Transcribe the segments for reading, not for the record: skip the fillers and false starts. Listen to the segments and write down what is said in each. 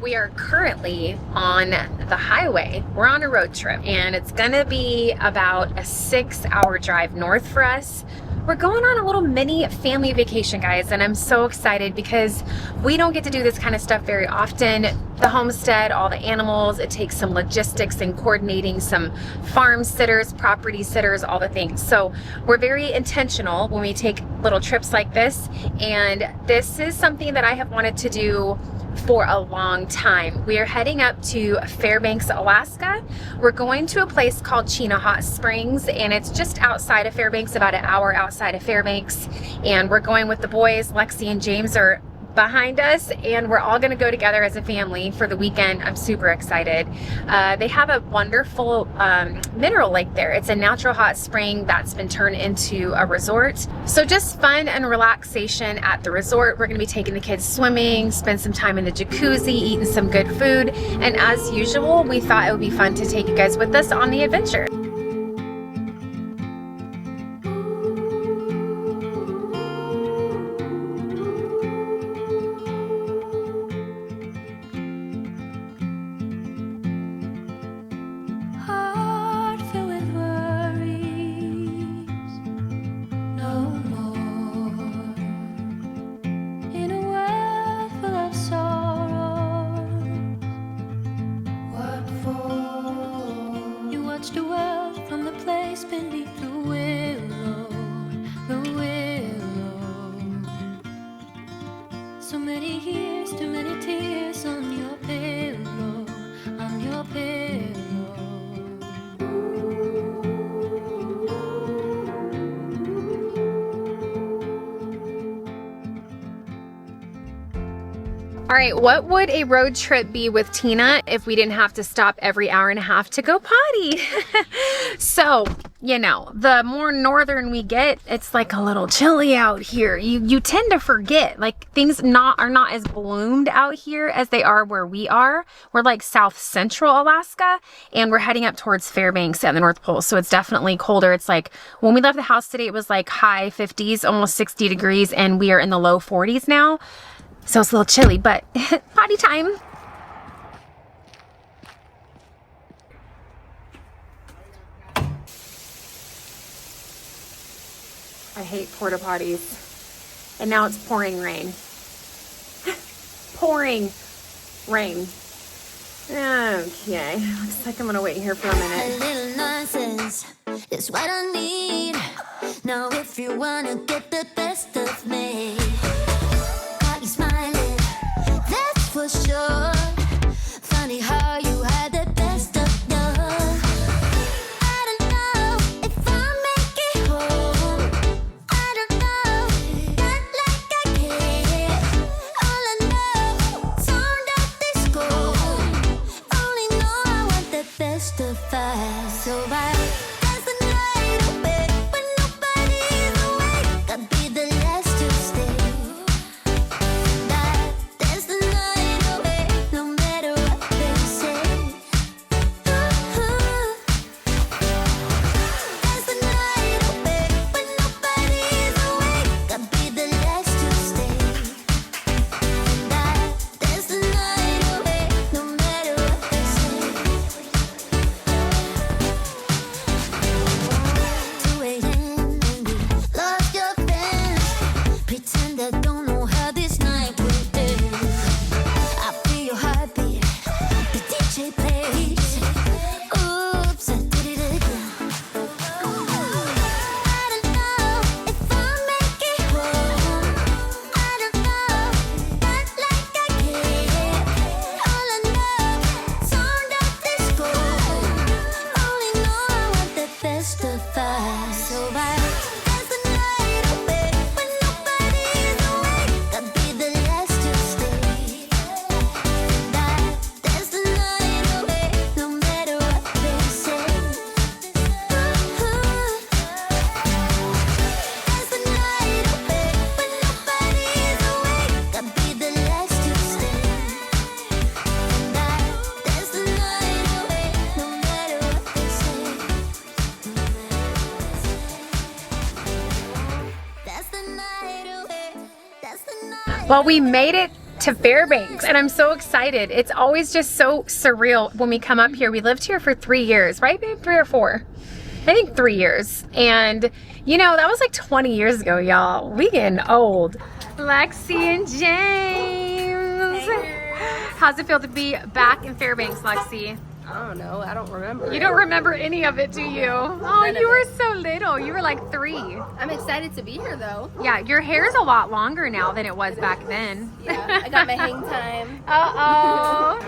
We are currently on the highway. We're on a road trip and it's gonna be about a 6-hour drive north for us. We're going on a little mini family vacation, guys, and I'm so excited because we don't get to do this kind of stuff very often. The homestead, all the animals, it takes some logistics and coordinating, some farm sitters, property sitters, all the things. So we're very intentional when we take little trips like this, and this is something that I have wanted to do for a long time. We are heading up to Fairbanks, Alaska. We're going to a place called Chena Hot Springs, and it's just outside of Fairbanks, about an hour outside of Fairbanks. And we're going with the boys. Lexi and James are behind us, and we're all gonna go together as a family for the weekend. I'm super excited. They have a wonderful mineral lake there. It's a natural hot spring that's been turned into a resort. So just fun and relaxation at the resort. We're gonna be taking the kids swimming, spend some time in the jacuzzi, eating some good food. And as usual, we thought it would be fun to take you guys with us on the adventure. The world from the place beneath the willow, the willow. So many years, too many tears on your pillow, on your pillow. All right, what would a road trip be with Tina if we didn't have to stop every hour and a half to go potty? So, you know, the more northern we get, it's like a little chilly out here. You tend to forget, like things are not as bloomed out here as they are where we are. We're like south central Alaska, and we're heading up towards Fairbanks at the North Pole. So it's definitely colder. It's like when we left the house today, it was like high 50s, almost 60 degrees, and we are in the low 40s now. So it's a little chilly, but potty time. I hate porta potties. And now it's pouring rain. Pouring rain. Okay, looks like I'm gonna wait here for a minute. A little nonsense is what I need. Now if you wanna get the best of me, got you smiling, that's for sure. Funny how you had the best of love. I don't know if I'll make it home. I don't know, not like I care. All I know, sound of disco. Only know I want the best of us. So I dance the night away when nobody's awake. I'll be the last to stay. Well, we made it to Fairbanks and I'm so excited. It's always just so surreal when we come up here. We lived here for 3 years, right babe? 3 or 4? I think 3 years. And you know, that was like 20 years ago, y'all. We getting old. Lexi and James. How's it feel to be back in Fairbanks, Lexi? I don't know. I don't remember. You don't remember any of it, do you? Oh, you were so little. You were like 3. I'm excited to be here, though. Yeah, your hair's a lot longer now than it was back then. Yeah, I got my hang time. Uh-oh.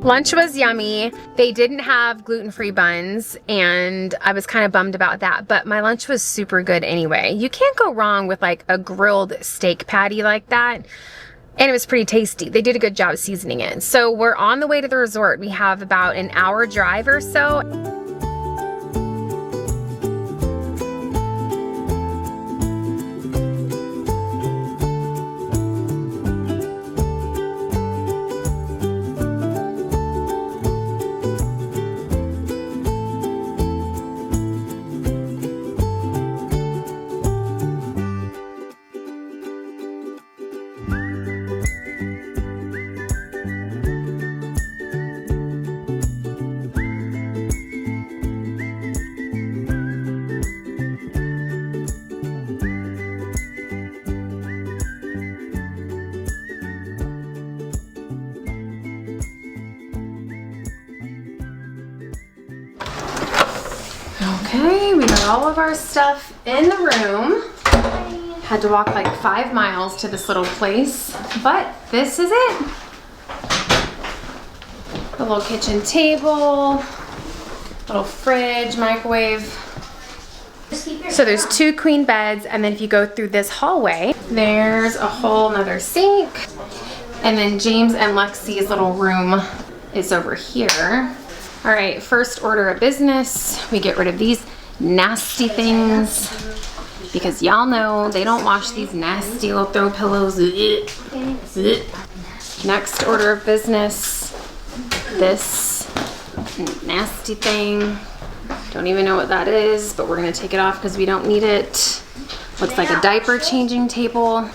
Lunch was yummy. They didn't have gluten-free buns and I was kind of bummed about that, but my lunch was super good anyway. You can't go wrong with like a grilled steak patty like that. And it was pretty tasty. They did a good job seasoning it. So we're on the way to the resort. We have about an hour drive or so. Okay, we got all of our stuff in the room. Had to walk like 5 miles to this little place, but this is it. A little kitchen table, little fridge, microwave. So there's 2 queen beds, and then if you go through this hallway, there's a whole nother sink. And then James and Lexi's little room is over here. All right, first order of business, we get rid of these nasty things because y'all know they don't wash these nasty little throw pillows. Next order of business, this nasty thing. Don't even know what that is, but we're gonna take it off because we don't need it. Looks like a diaper changing table.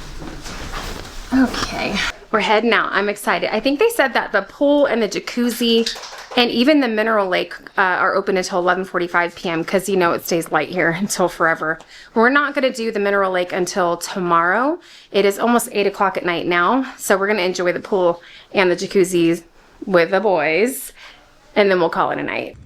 Okay, we're heading out. I'm excited. I think they said that the pool and the jacuzzi and even the mineral lake are open until 11:45 p.m. because you know it stays light here until forever. We're not going to do the mineral lake until tomorrow. It is almost 8 o'clock at night now, so we're going to enjoy the pool and the jacuzzi with the boys, and then we'll call it a night.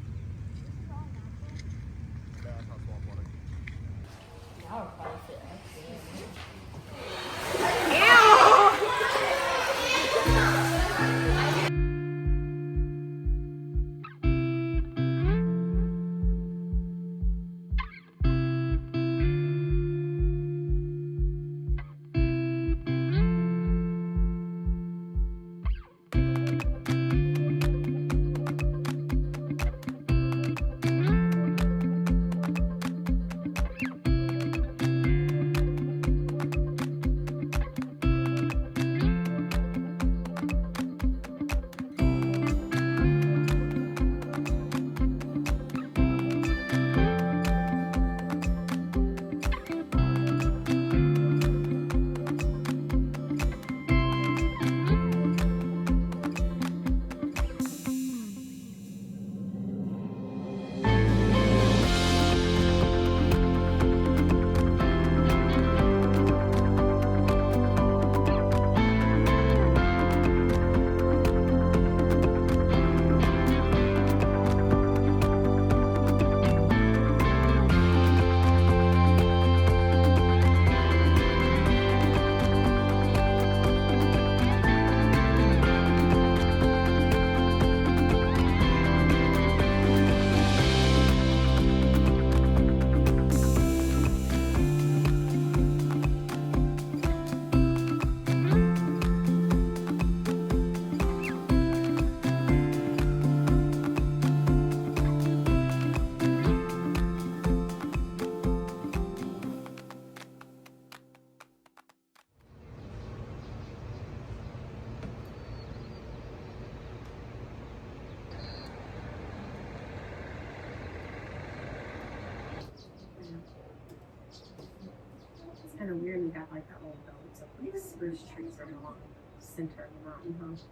kind of weird. We have like that little domes of like spruce trees right along the center of the mountain, huh?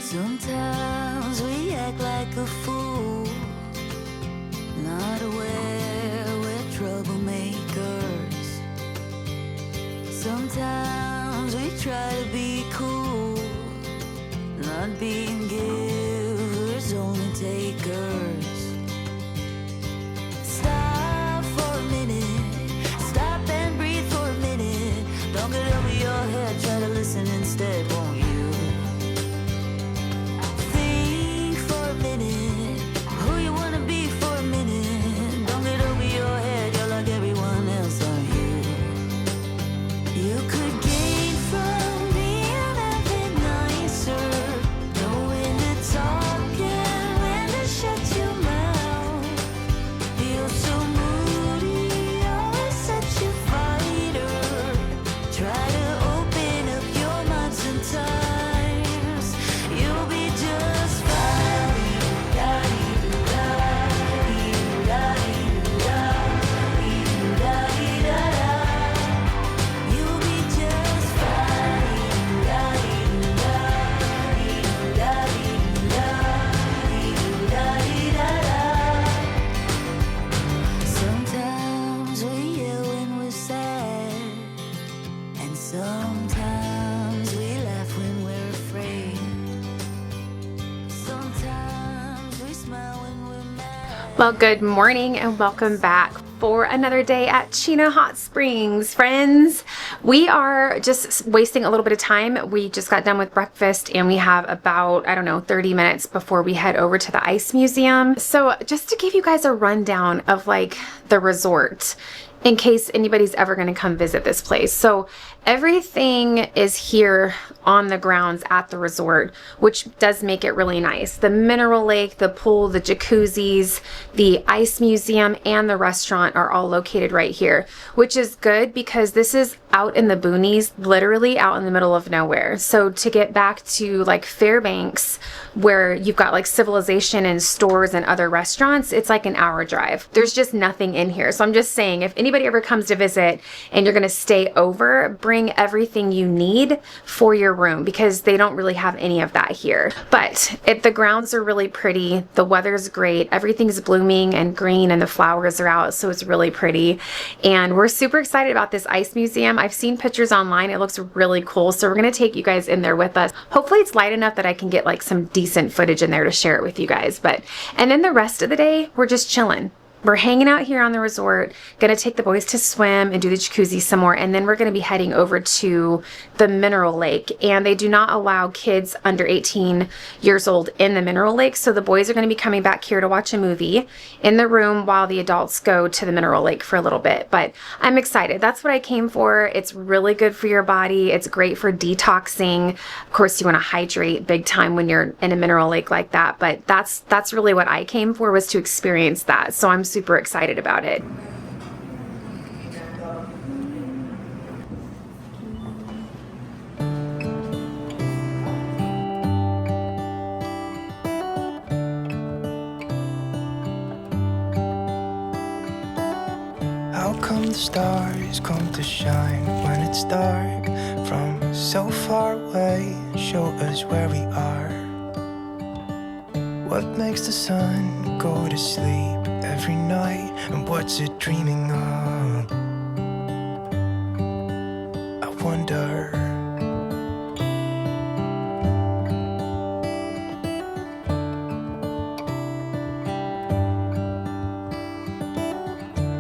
Sometimes we act like a fool, not aware we're troublemakers. Sometimes we try to be cool, not being givers, only takers. Stop for a minute, stop and breathe for a minute. Don't get over your head, try to listen instead, won't you? Well, good morning and welcome back for another day at Chena Hot Springs, friends. We are just wasting a little bit of time. We just got done with breakfast and we have about, I don't know, 30 minutes before we head over to the ice museum. So just to give you guys a rundown of like the resort in case anybody's ever going to come visit this place. So everything is here on the grounds at the resort, which does make it really nice. The mineral lake, the pool, the jacuzzis, the ice museum, and the restaurant are all located right here, which is good because this is out in the boonies, literally out in the middle of nowhere. So to get back to like Fairbanks, where you've got like civilization and stores and other restaurants, it's like an hour drive. There's just nothing in here. So I'm just saying, if anybody ever comes to visit and you're going to stay over, bring everything you need for your room because they don't really have any of that here. But the grounds are really pretty. The weather's great. Everything's blooming and green and the flowers are out. So it's really pretty. And we're super excited about this ice museum. I've seen pictures online. It looks really cool. So we're going to take you guys in there with us. Hopefully it's light enough that I can get like some decent footage in there to share it with you guys. And then the rest of the day, we're just chilling. We're hanging out here on the resort, gonna take the boys to swim and do the jacuzzi some more, and then we're gonna be heading over to the mineral lake. And they do not allow kids under 18 years old in the mineral lake, so the boys are gonna be coming back here to watch a movie in the room while the adults go to the mineral lake for a little bit. But I'm excited. That's what I came for. It's really good for your body. It's great for detoxing. Of course, you wanna hydrate big time when you're in a mineral lake like that, but that's really what I came for, was to experience that. So I'm super excited about it. How come the stars come to shine when it's dark from so far away? Show us where we are. What makes the sun go to sleep every night, and what's it dreaming of? I wonder.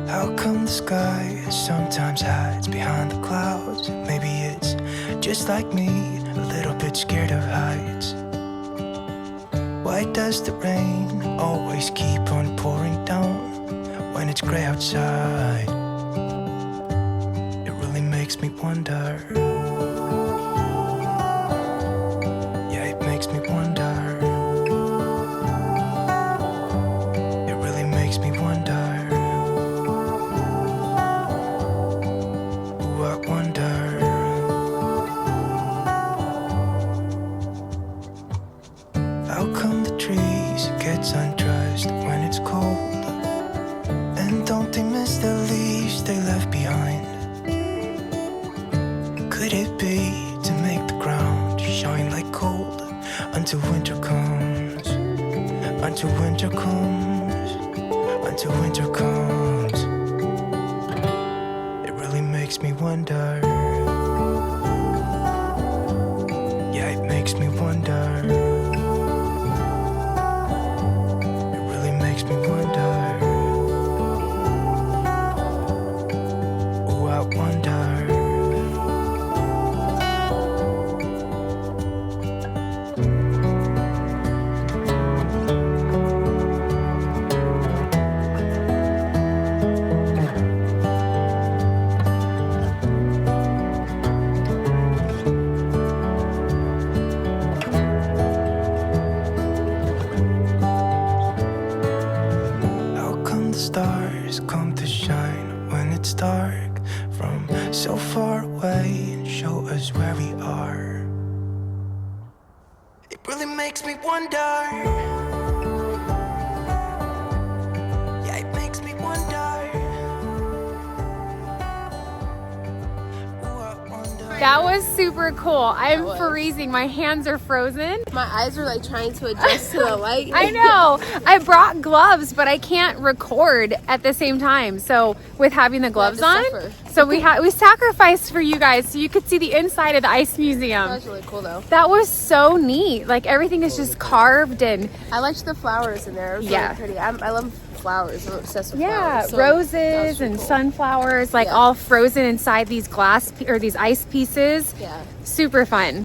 How come the sky sometimes hides behind the clouds? Maybe it's just like me, a little bit scared of heights. Why does the rain always keep on pouring down when it's gray outside? It wonder. Yeah, it makes me wonder. It really makes me wonder. Ooh, I wonder. How come the trees gets undressed when it's cold? And don't they miss the leaves they left behind? Could it be to make the ground shine like gold until winter comes? Until winter comes, until winter comes. It really makes me wonder. Yeah, it makes me wonder. It really makes me wonder. Oh, I wonder. How come the stars come to shine when it's dark from so far away and show us where we are? It really makes me wonder. Yeah, it makes me wonder. Ooh, I wonder. That was super cool. I'm freezing. My hands are frozen. My eyes were like trying to adjust to the light. I know. I brought gloves, but I can't record at the same time. So with having the gloves to on, suffer. so we sacrificed for you guys so you could see the inside of the ice museum. That was really cool though. That was so neat. Like everything is just carved and I liked the flowers in there. It was Yeah. really pretty. I love flowers. I'm obsessed with yeah, flowers. So that was roses really and cool. sunflowers, like Yeah. all frozen inside these or these ice pieces. Yeah. Super fun.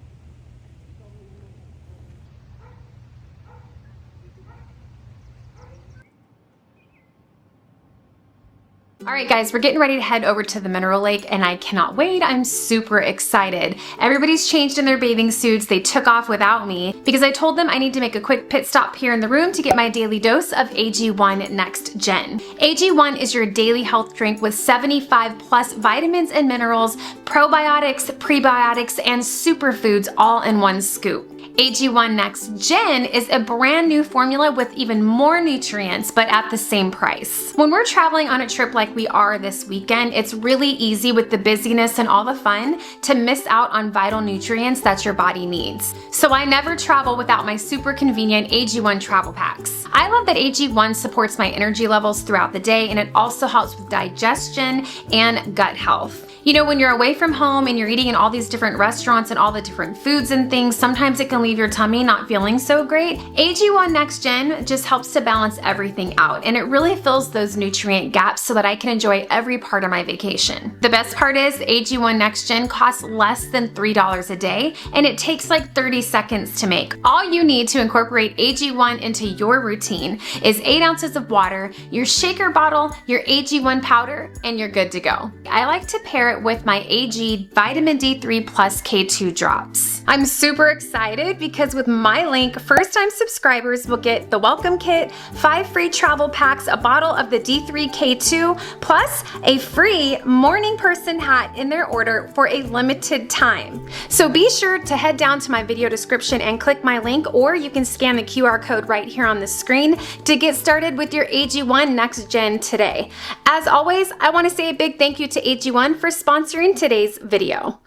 All right, guys, we're getting ready to head over to the mineral lake and I cannot wait. I'm super excited. Everybody's changed in their bathing suits. They took off without me because I told them I need to make a quick pit stop here in the room to get my daily dose of AG1 Next Gen. AG1 is your daily health drink with 75 plus vitamins and minerals, probiotics, prebiotics, and superfoods all in one scoop. AG1 Next Gen is a brand new formula with even more nutrients, but at the same price. When we're traveling on a trip like we are this weekend, it's really easy with the busyness and all the fun to miss out on vital nutrients that your body needs. So I never travel without my super convenient AG1 travel packs. I love that AG1 supports my energy levels throughout the day, and it also helps with digestion and gut health. You know, when you're away from home and you're eating in all these different restaurants and all the different foods and things, sometimes it can leave your tummy not feeling so great. AG1 Next Gen just helps to balance everything out, and it really fills those nutrient gaps so that I can enjoy every part of my vacation. The best part is AG1 Next Gen costs less than $3 a day, and it takes like 30 seconds to make. All you need to incorporate AG1 into your routine is 8 ounces of water, your shaker bottle, your AG1 powder, and you're good to go. I like to pair it with my AG Vitamin D3 Plus K2 drops. I'm super excited because with my link, first-time subscribers will get the welcome kit, 5 free travel packs, a bottle of the D3 K2, plus a free morning person hat in their order for a limited time. So be sure to head down to my video description and click my link, or you can scan the QR code right here on the screen to get started with your AG1 Next Gen today. As always, I want to say a big thank you to AG1 for sponsoring today's video.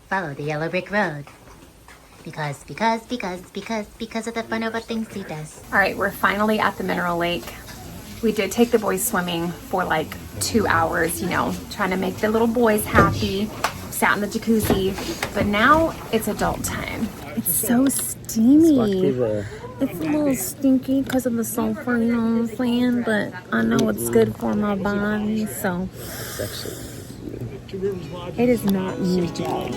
Follow the yellow brick road. Because of the fun of what things he does. All right, we're finally at the mineral lake. We did take the boys swimming for like 2 hours, you know, trying to make the little boys happy. Sat in the jacuzzi, but now it's adult time. It's so steamy. It's a little stinky because of the sulfur, you know what I'm saying? But I know it's good for my body, so. It is not me, Joe.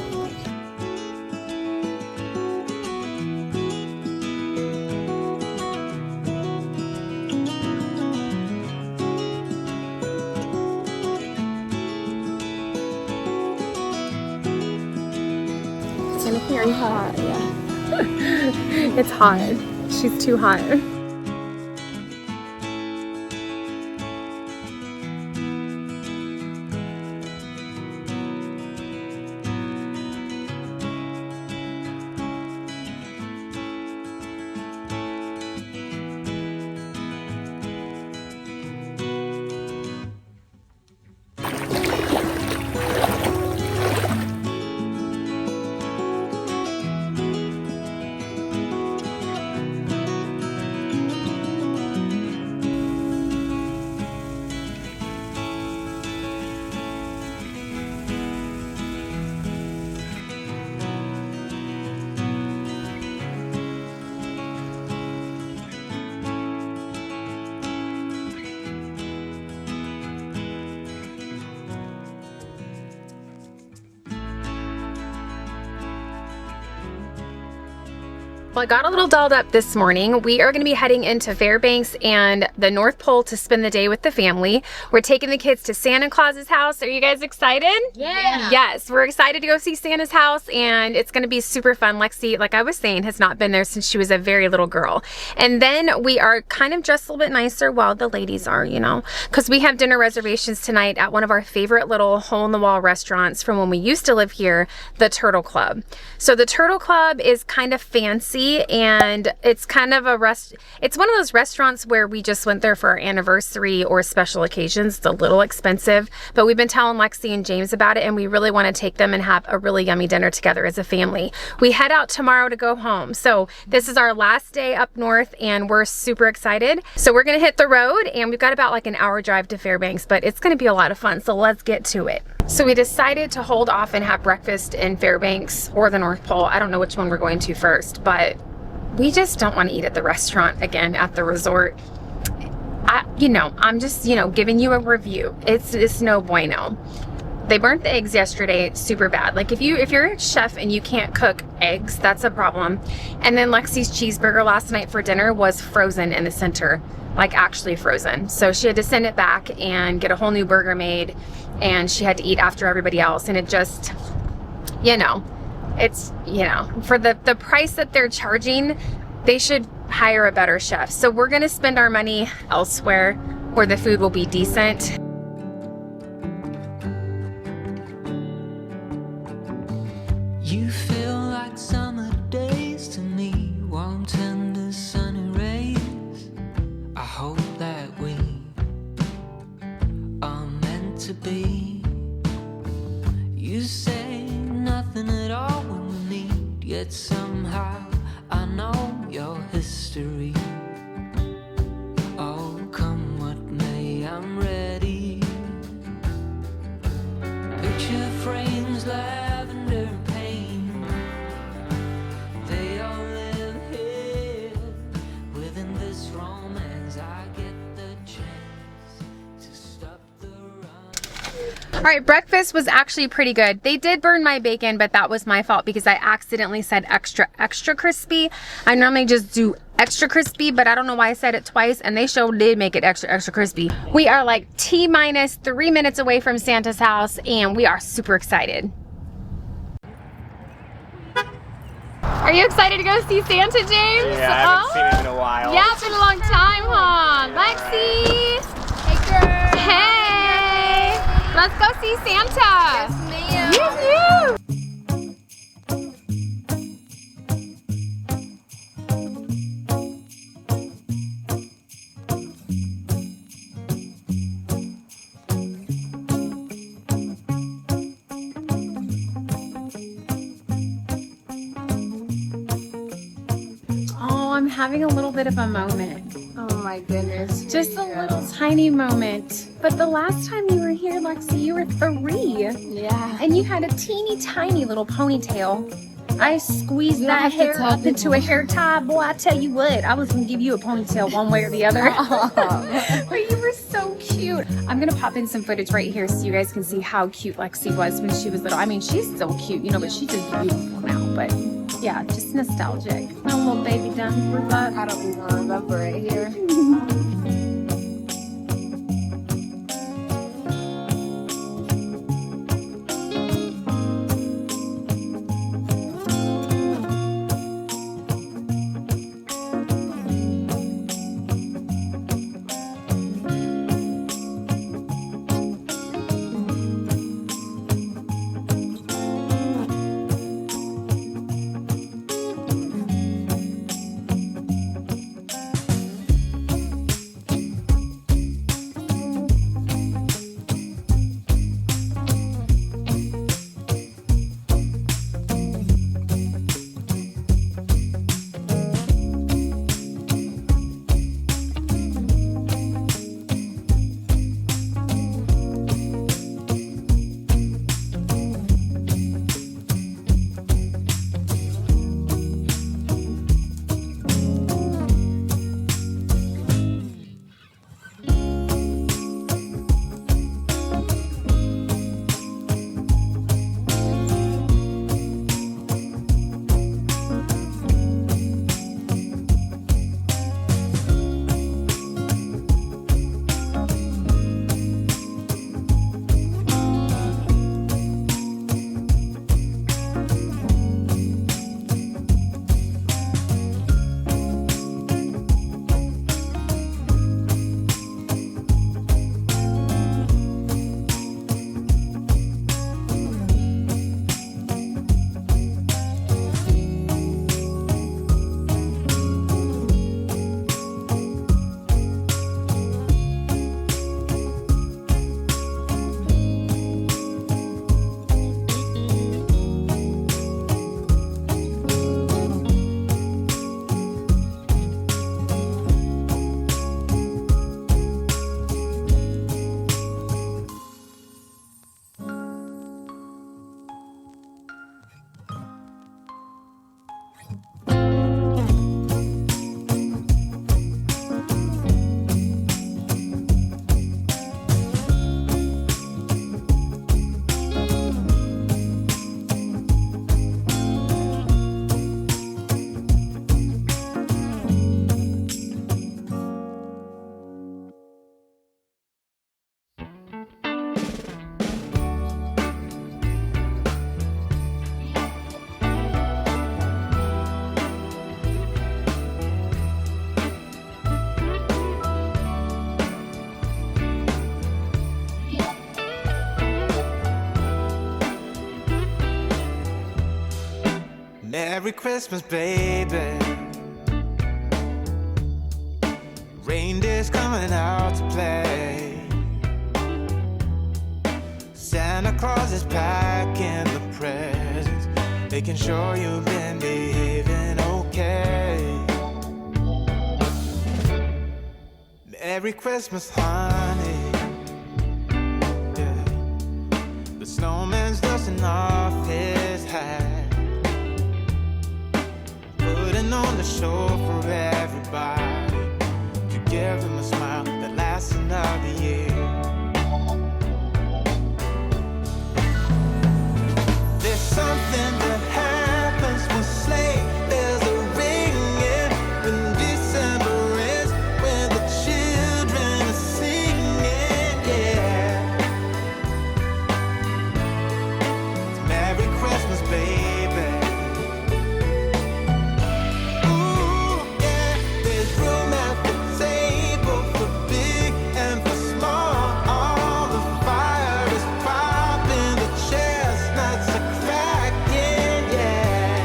gonna very hot. Yeah. It's hot. She's too hot. Well, I got a little dolled up this morning. We are going to be heading into Fairbanks and the North Pole to spend the day with the family. We're taking the kids to Santa Claus's house. Are you guys excited? Yeah. Yes, we're excited to go see Santa's house, and it's going to be super fun. Lexi, like I was saying, has not been there since she was a very little girl. And then we are kind of dressed a little bit nicer, well, the ladies are, you know, because we have dinner reservations tonight at one of our favorite little hole-in-the-wall restaurants from when we used to live here, the Turtle Club. So the Turtle Club is kind of fancy, and it's kind of it's one of those restaurants where we just went there for our anniversary or special occasions. It's a little expensive, but we've been telling Lexi and James about it, and we really want to take them and have a really yummy dinner together as a family. We head out tomorrow to go home. So this is our last day up north, and we're super excited. So we're gonna hit the road, and we've got about like an hour drive to Fairbanks, but it's gonna be a lot of fun. So let's get to it. So we decided to hold off and have breakfast in Fairbanks or the North Pole. I don't know which one we're going to first, but we just don't want to eat at the restaurant again at the resort. I'm just, giving you a review. It's no bueno. They burnt the eggs yesterday super bad. Like if you're a chef and you can't cook eggs, that's a problem. And then Lexi's cheeseburger last night for dinner was frozen in the center, like actually frozen. So she had to send it back and get a whole new burger made, and she had to eat after everybody else. And it just, it's, for the price that they're charging, they should hire a better chef. So we're gonna spend our money elsewhere where the food will be decent. You feel like summer days to me, warm, tender, sunny rays. I hope that we are meant to be. You say nothing at all when we meet, yet somehow I know your history. Oh, come what may, I'm ready. Picture frames, lavender paint, they all live here within this romance. I get the chance to stop the run. All right, breakfast was actually pretty good. They did burn my bacon, but that was my fault because I accidentally said extra crispy. I normally just do extra crispy, but I don't know why I said it twice, and they sure did make it extra crispy. We are like T-minus 3 minutes away from Santa's house, and we are super excited. Are you excited to go see Santa, James? Yeah, I haven't seen him in a while. Yeah, it's been a long time, huh? Lexi! Hey, girl. Hey! Let's go see Santa! Yes, ma'am. Yoo-hoo! Oh, I'm having a little bit of a moment. Oh my goodness. Just a little tiny moment. But the last time you were here, Lexi, you were 3. Yeah. And you had a teeny tiny little ponytail. I squeezed You don't that have to hair tell up into a hair tie. Boy, I tell you what, I was gonna give you a ponytail one way or the other. But you were so cute. I'm gonna pop in some footage right here so you guys can see how cute Lexi was when she was little. I mean, she's still cute, but she's just beautiful now. But yeah, just nostalgic. My little baby done grew up. I don't even remember it here. Merry Christmas, baby. Reindeer's coming out to play. Santa Claus is packing the presents, making sure you've been behaving okay. Merry Christmas, honey. Yeah. The snowman's dusting off his hat, putting on the show for everybody, to give them a smile that lasts another year. There's something that happens when sleigh bells are ringing, when December ends, when the children are singing, yeah. It's Merry Christmas, baby. Ooh, yeah. There's room at the table for big and for small. All the fire is popping, the chestnuts are cracking, yeah.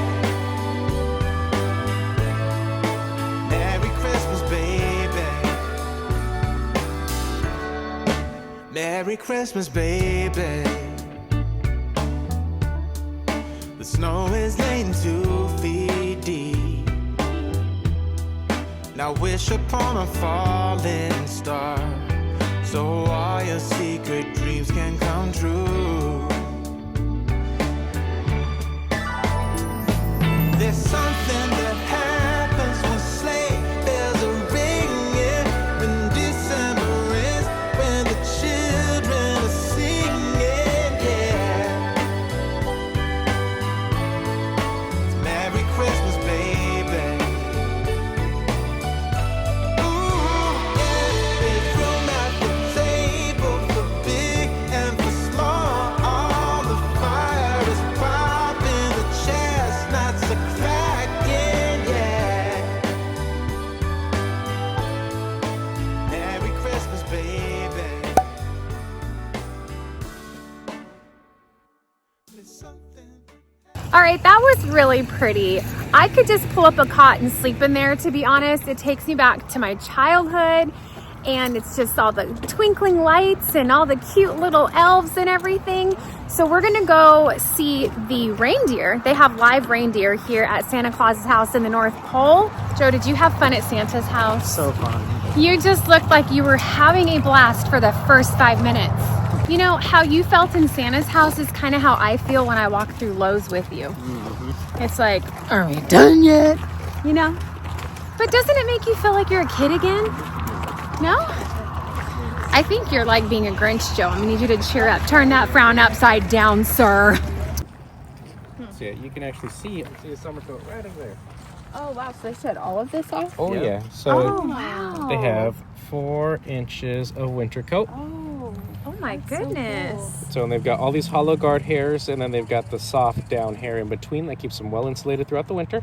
Merry Christmas, baby. Merry Christmas, baby. The snow is laying 2 feet deep. Now wish upon a falling star, so all your secret dreams can come true. There's something that happens when sleigh bells are ringing, when December ends, when the children are singing, yeah. It's Merry Christmas, baby. Ooh, yeah. There's room at the table for big and for small. All the fire is popping, the chestnuts are cracking, yeah. Merry Christmas, baby. There's something. All right, that was really pretty. I could just pull up a cot and sleep in there, to be honest. It takes me back to my childhood, and it's just all the twinkling lights and all the cute little elves and everything. So we're gonna go see the reindeer. They have live reindeer here at Santa Claus's house in the North Pole. Joe, did you have fun at Santa's house? So fun. You just looked like you were having a blast for the first 5 minutes. You know, how you felt in Santa's house is kind of how I feel when I walk through Lowe's with you. It's like, are we done yet? You know? But doesn't it make you feel like you're a kid again? No? I think you're like being a Grinch, Joe. I'm gonna need you to cheer up. Turn that frown upside down, sir. See it. You can actually see it. See the summer coat right over there. Oh wow, so they set all of this off? Oh Yeah. yeah. So Oh, wow. they have 4 inches of winter coat. Oh my goodness. So they've got all these hollow guard hairs, and then they've got the soft down hair in between that keeps them well insulated throughout the winter.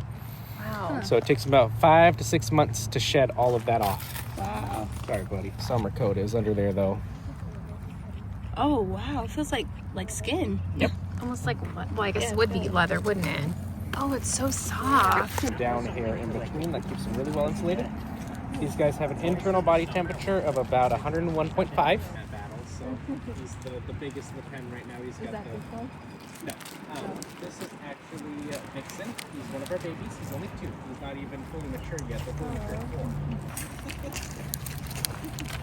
Wow. So it takes about 5 to 6 months to shed all of that off. Wow. Sorry, buddy. Summer coat is under there though. Oh wow, it feels like skin. Almost like, well, I guess it would be leather, wouldn't it? Oh, it's so soft. Down hair in between that keeps them really well insulated. These guys have an internal body temperature of about 101.5. So he's the biggest in the pen right now. He's got the. No, this is actually Vixen. He's one of our babies. He's only 2. He's not even fully mature yet. They're fully mature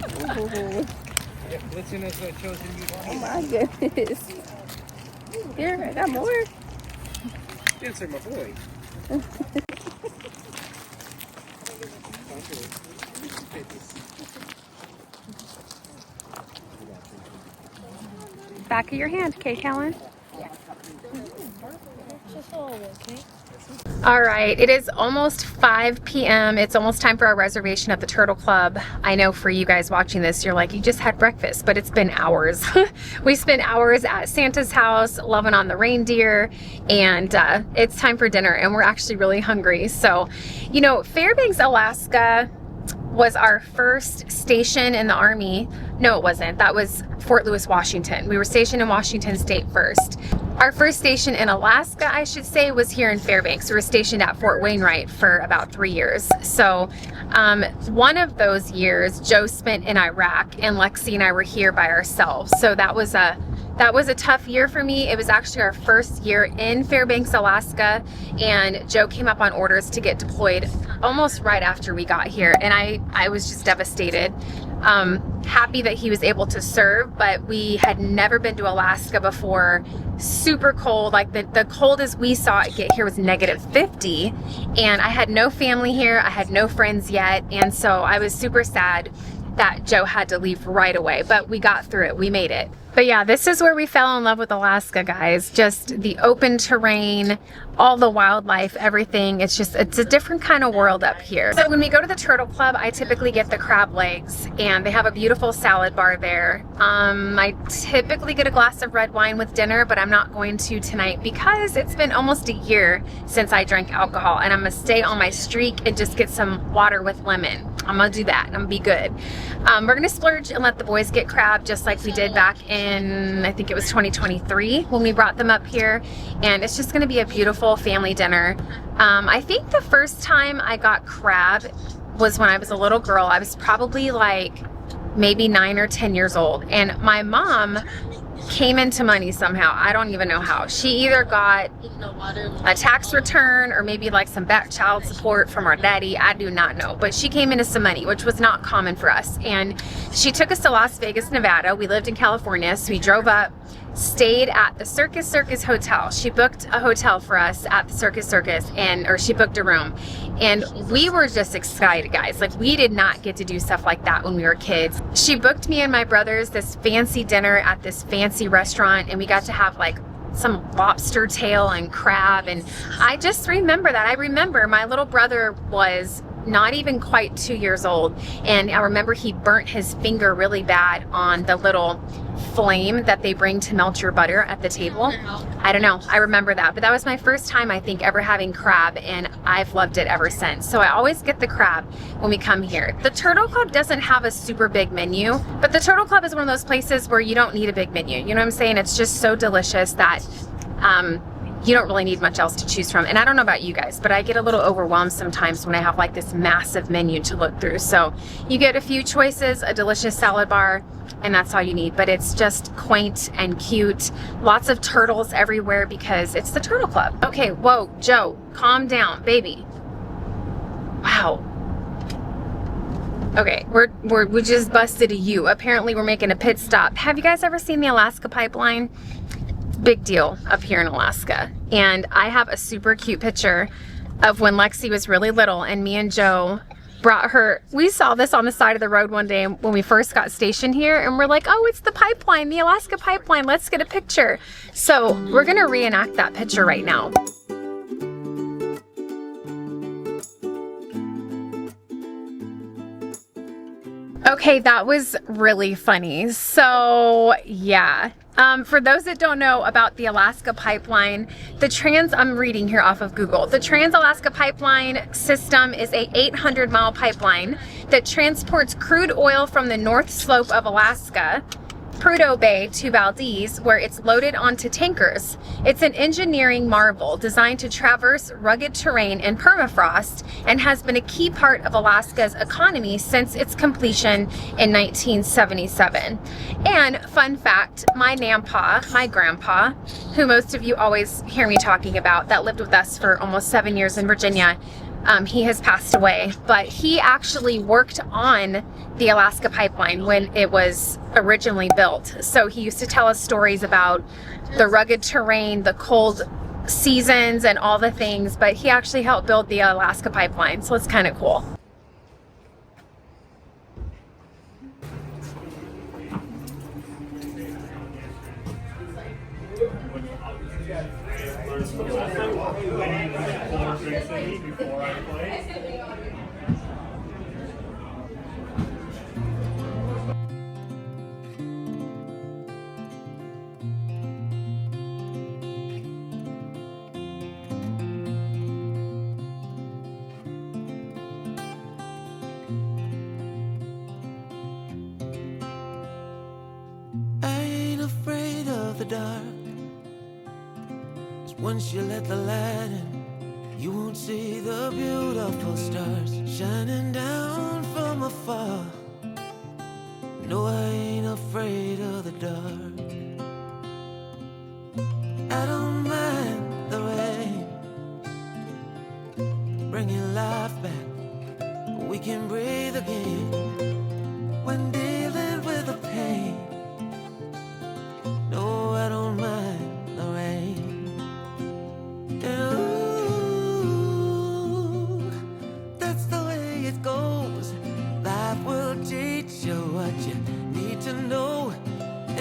at 4. Yep, Blitzen has chosen you. Oh my goodness. Here, I got more. Dancer, my boy. Back of your hand, okay, Kellen? All right, it is almost 5 p.m. It's almost time for our reservation at the Turtle Club. I know for you guys watching this, you're like, you just had breakfast, but it's been hours. We spent hours at Santa's house, loving on the reindeer, and it's time for dinner, and we're actually really hungry. So, you know, Fairbanks, Alaska, was our first station in the Army. No, it wasn't. That was Fort Lewis, Washington. We were stationed in Washington State first. Our first station in Alaska, I should say, was here in Fairbanks. We were stationed at Fort Wainwright for about 3 years. So one of those years Joe spent in Iraq, and Lexi and I were here by ourselves. So that was a tough year for me. It was actually our first year in Fairbanks, Alaska, and Joe came up on orders to get deployed almost right after we got here, and I was just devastated. Happy that he was able to serve, but we had never been to Alaska before. Super cold, like the coldest we saw it get here was -50, and I had no family here, I had no friends yet, and so I was super sad that Joe had to leave right away, but we got through it, we made it. But yeah, this is where we fell in love with Alaska, guys. Just the open terrain, all the wildlife, everything. It's a different kind of world up here. So when we go to the Turtle Club, I typically get the crab legs, and they have a beautiful salad bar there. I typically get a glass of red wine with dinner, but I'm not going to tonight because it's been almost a year since I drank alcohol, and I'm gonna stay on my streak and just get some water with lemon. I'm gonna do that and I'm gonna be good. We're gonna splurge and let the boys get crab just like we did back in, I think it was 2023 when we brought them up here, and it's just gonna be a beautiful family dinner. I think the first time I got crab was when I was a little girl. I was probably like maybe 9 or 10 years old, and my mom came into money somehow. I don't even know how. She either got a tax return or maybe like some back child support from our daddy. I do not know, but she came into some money, which was not common for us, and she took us to Las Vegas, Nevada. We lived in California, so we drove up, stayed at the Circus Hotel. She booked a hotel for us at the Circus, or she booked a room, and we were just excited, guys. Like, we did not get to do stuff like that when we were kids. She booked me and my brothers this fancy dinner at this fancy restaurant, and we got to have like some lobster tail and crab, and I just remember that. I remember my little brother was not even quite 2 years old, and I remember he burnt his finger really bad on the little flame that they bring to melt your butter at the table. I don't know, I remember that, but that was my first time, I think, ever having crab, and I've loved it ever since. So I always get the crab when we come here. The Turtle Club doesn't have a super big menu, but the Turtle Club is one of those places where you don't need a big menu. You know what I'm saying? It's just so delicious that you don't really need much else to choose from. And I don't know about you guys, but I get a little overwhelmed sometimes when I have like this massive menu to look through. So you get a few choices, a delicious salad bar, and that's all you need. But it's just quaint and cute. Lots of turtles everywhere because it's the Turtle Club. Okay, whoa, Joe, calm down, baby. Wow. Okay, we just busted a U. Apparently we're making a pit stop. Have you guys ever seen the Alaska pipeline? Big deal up here in Alaska, and I have a super cute picture of when Lexi was really little and me and Joe brought her. We saw this on the side of the road one day when we first got stationed here, and we're like, oh, it's the pipeline, the Alaska pipeline, let's get a picture. So we're gonna reenact that picture right now. Okay, that was really funny. So yeah, for those that don't know about the Alaska pipeline, I'm reading here off of Google. The Trans-Alaska Pipeline System is a 800-mile pipeline that transports crude oil from the north slope of Alaska, Prudhoe Bay, to Valdez, where it's loaded onto tankers. It's an engineering marvel designed to traverse rugged terrain and permafrost, and has been a key part of Alaska's economy since its completion in 1977. And fun fact, my grandpa, who most of you always hear me talking about, that lived with us for almost 7 years in Virginia, he has passed away, but he actually worked on the Alaska pipeline when it was originally built. So he used to tell us stories about the rugged terrain, the cold seasons, and all the things, but he actually helped build the Alaska pipeline, so it's kind of cool. the dark. 'Cause once you let the light in, you won't see the beautiful stars shining down from afar. No, I ain't afraid of the dark. I don't mind the rain, bringing life back. We can breathe again when dealing with the pain. No, I don't mind the rain. And ooh, that's the way it goes. Life will teach you what you need to know.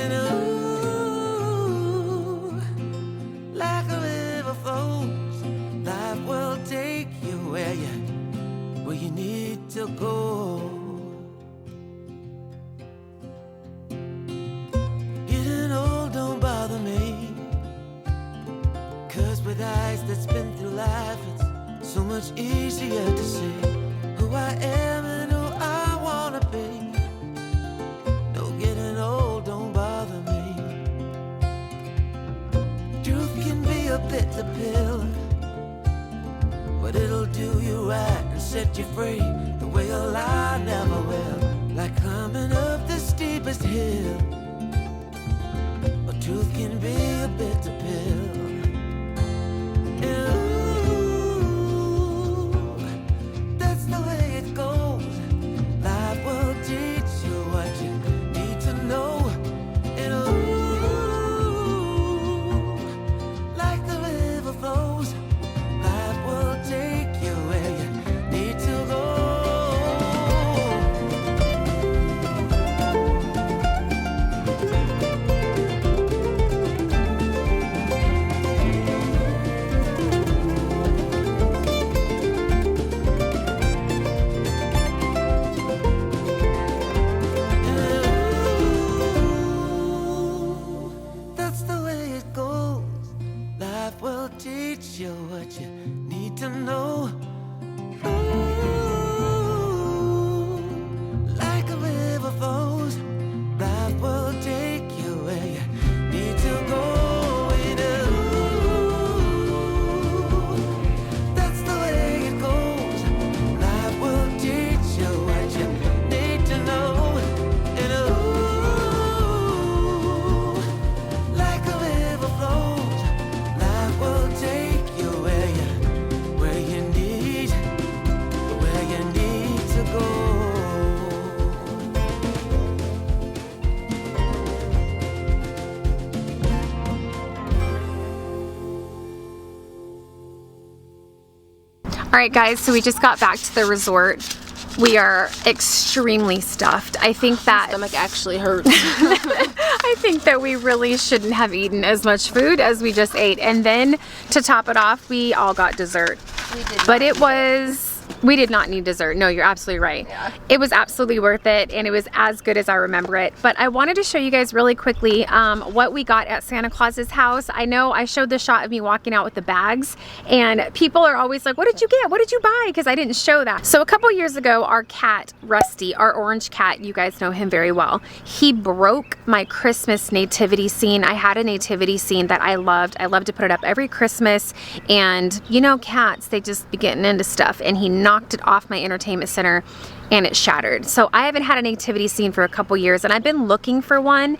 And ooh, like a river flows, life will take you where you need to go. Getting old don't bother me, 'cause with eyes that's been through life, it's so much easier to see who I am and who I wanna be. No, getting old don't bother me. Truth can be a bitter pill, but it'll do you right and set you free the way a lie never will. Like climbing up the steepest hill, but truth can be a bitter pill. And ooh, that's the way it goes. Life will teach you what you need to know. And ooh, like the river flows, life will take you where you need to go. That's the way it goes. Life will teach you what you need to know. Ooh, like a river flows, life will take you where you need to go. And ooh, that's the way it goes. Life will teach you what you need to know. And ooh, like a river flows, life will take you where you need to go. All right, guys, so we just got back to the resort. We are extremely stuffed. I think that Stomach actually hurts. I think that we really shouldn't have eaten as much food as we just ate. And then to top it off, we all got dessert. But it was, we did not need dessert. No, you're absolutely right. Yeah. It was absolutely worth it, and it was as good as I remember it. But I wanted to show you guys really quickly what we got at Santa Claus's house. I know I showed the shot of me walking out with the bags, and people are always like, what did you get? What did you buy? Because I didn't show that. So a couple years ago, our cat, Rusty, our orange cat, you guys know him very well, he broke my Christmas nativity scene. I had a nativity scene that I loved. I love to put it up every Christmas, and you know, cats, they just be getting into stuff, and he knocked it off my entertainment center and it shattered. So I haven't had a nativity scene for a couple years, and I've been looking for one.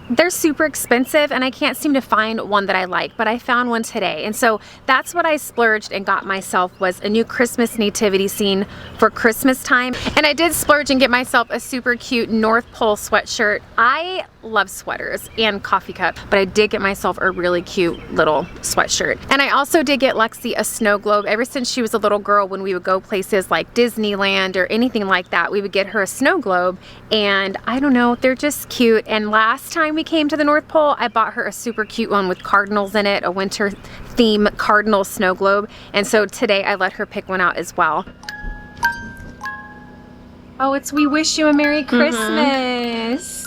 They're super expensive and I can't seem to find one that I like, but I found one today. And so that's what I splurged and got myself, was a new Christmas nativity scene for Christmas time. And I did splurge and get myself a super cute North Pole sweatshirt. I love sweaters and coffee cup, but I did get myself a really cute little sweatshirt. And I also did get Lexi a snow globe. Ever since she was a little girl, when we would go places like Disneyland or anything like that, we would get her a snow globe, and I don't know, they're just cute. And last time we came to the North Pole, I bought her a super cute one with cardinals in it, a winter theme cardinal snow globe. And so today I let her pick one out as well. Oh, it's We Wish You a Merry Christmas.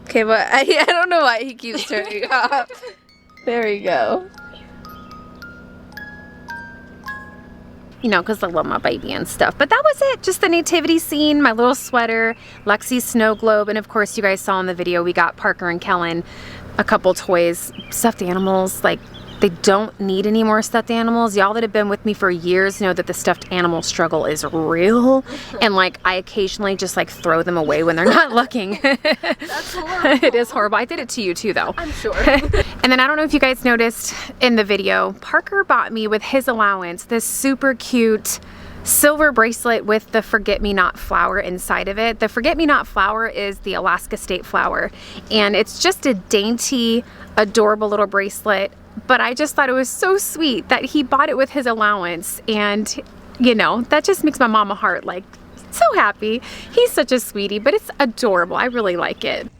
Okay, but I don't know why he keeps turning off. There we go. you know, because I love my baby and stuff. But that was it, just the nativity scene, my little sweater, Lexi's snow globe, and of course you guys saw in the video we got Parker and Kellen a couple toys, stuffed animals. Like, they don't need any more stuffed animals. Y'all that have been with me for years know that the stuffed animal struggle is real. And like, I occasionally just like throw them away when they're not looking. That's horrible. It is horrible. I did it to you too though. I'm sure. And then I don't know if you guys noticed in the video, Parker bought me with his allowance this super cute silver bracelet with the forget-me-not flower inside of it. The forget-me-not flower is the Alaska state flower, and it's just a dainty, adorable little bracelet. But I just thought it was so sweet that he bought it with his allowance, and you know, that just makes my mama heart like so happy. He's such a sweetie, but it's adorable. I really like it.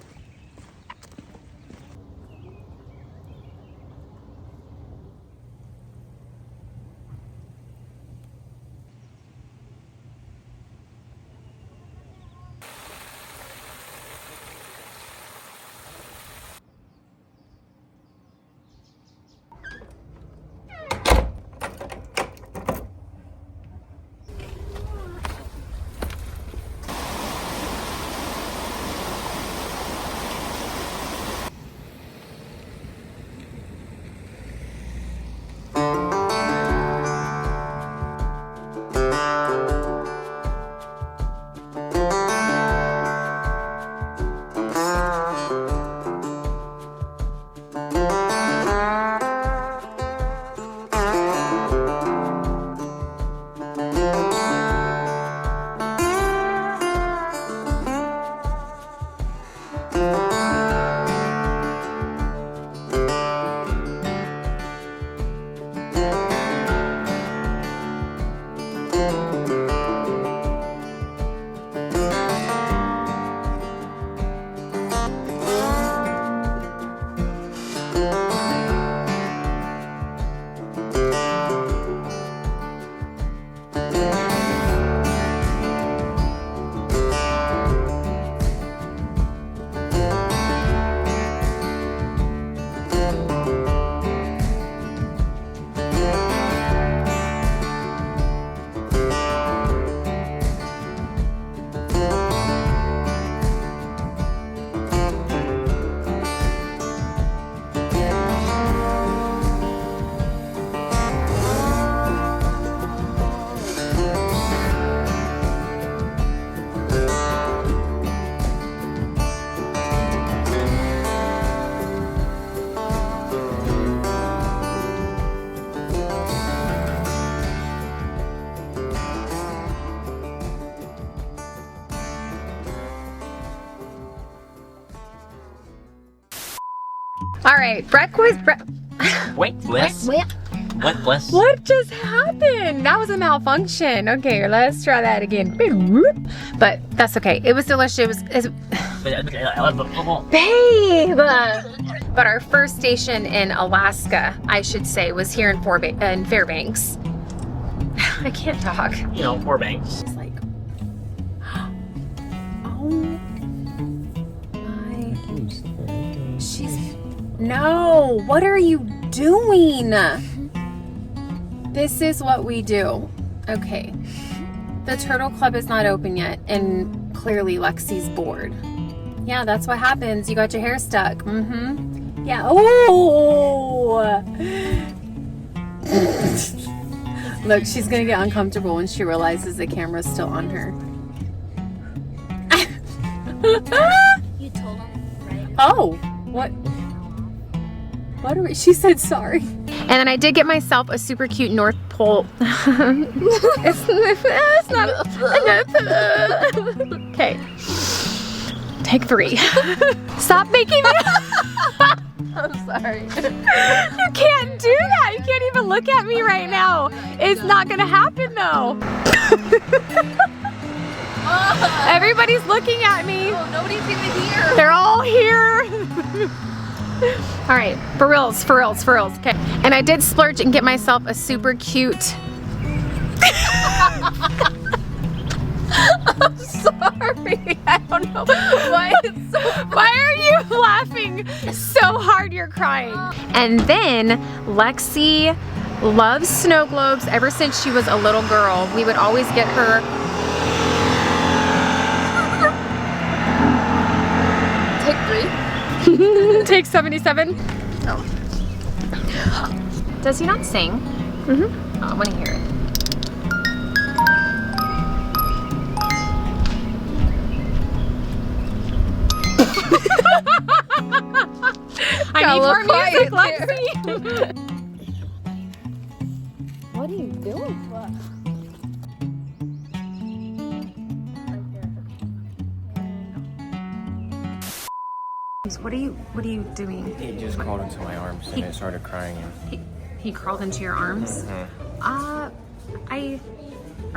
All right, breakfast. Wait, Bliss. What, Bliss? What just happened? That was a malfunction. Okay, let's try that again. But that's okay. It was delicious. Babe! But our first station in Alaska, I should say, was here in Fairbanks. I can't talk. You know, Fairbanks. It's like, oh my. No, what are you doing? This is what we do. Okay. The Turtle Club is not open yet, and clearly Lexi's bored. Yeah, that's what happens. You got your hair stuck. Mm-hmm. Yeah. Oh! Look, she's gonna get uncomfortable when she realizes the camera's still on her. You told him, right? Oh, what? What are we? She said sorry. And then I did get myself a super cute North Pole. it's not. Okay. Take 3. Stop making me. I'm sorry. You can't do that. You can't even look at me right now. It's not gonna happen though. Everybody's looking at me. Oh, nobody's even here. They're all here. All right, for reals. Okay, and I did splurge and get myself a super cute. I'm sorry. I don't know why it's so funny. Why are you laughing so hard you're crying? And then Lexi loves snow globes. Ever since she was a little girl, we would always get her. Take 3. Take 77. No. Does he not sing? Mm-hmm. Oh, I want to hear it. I need more music, Lexi. What are you doing? What? What are you doing? He just crawled into my arms and I started crying. He crawled into your arms? Are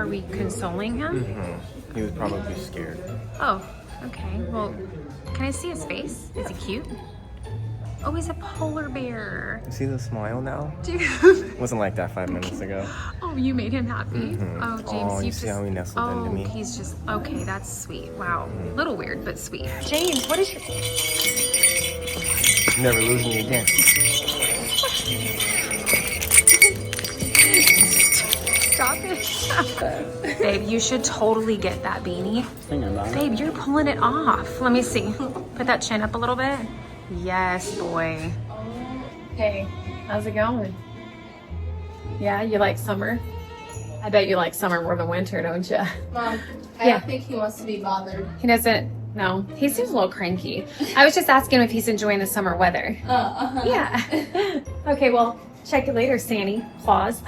we consoling him? He was probably scared. Oh, okay. Well, can I see his face? Is he cute? Oh, he's a polar bear. You see the smile now? Dude. Wasn't like that 5 minutes ago. Oh, you made him happy. Oh, James, Oh, you just, see how he nestled into me? he's just, okay, that's sweet. Wow. Little weird, but sweet. James, what is your... Never lose me again. Stop it. Babe, you should totally get that beanie. Babe, you're pulling it off. Let me see. Put that chin up a little bit. Yes, boy. Hey, how's it going? Yeah, you like summer? I bet you like summer more than winter, don't you? Mom, I Yeah. don't think he wants to be bothered. He doesn't, no. He seems a little cranky. I was just asking him if he's enjoying the summer weather. Yeah. Okay, well, check you later, Sandy Claus.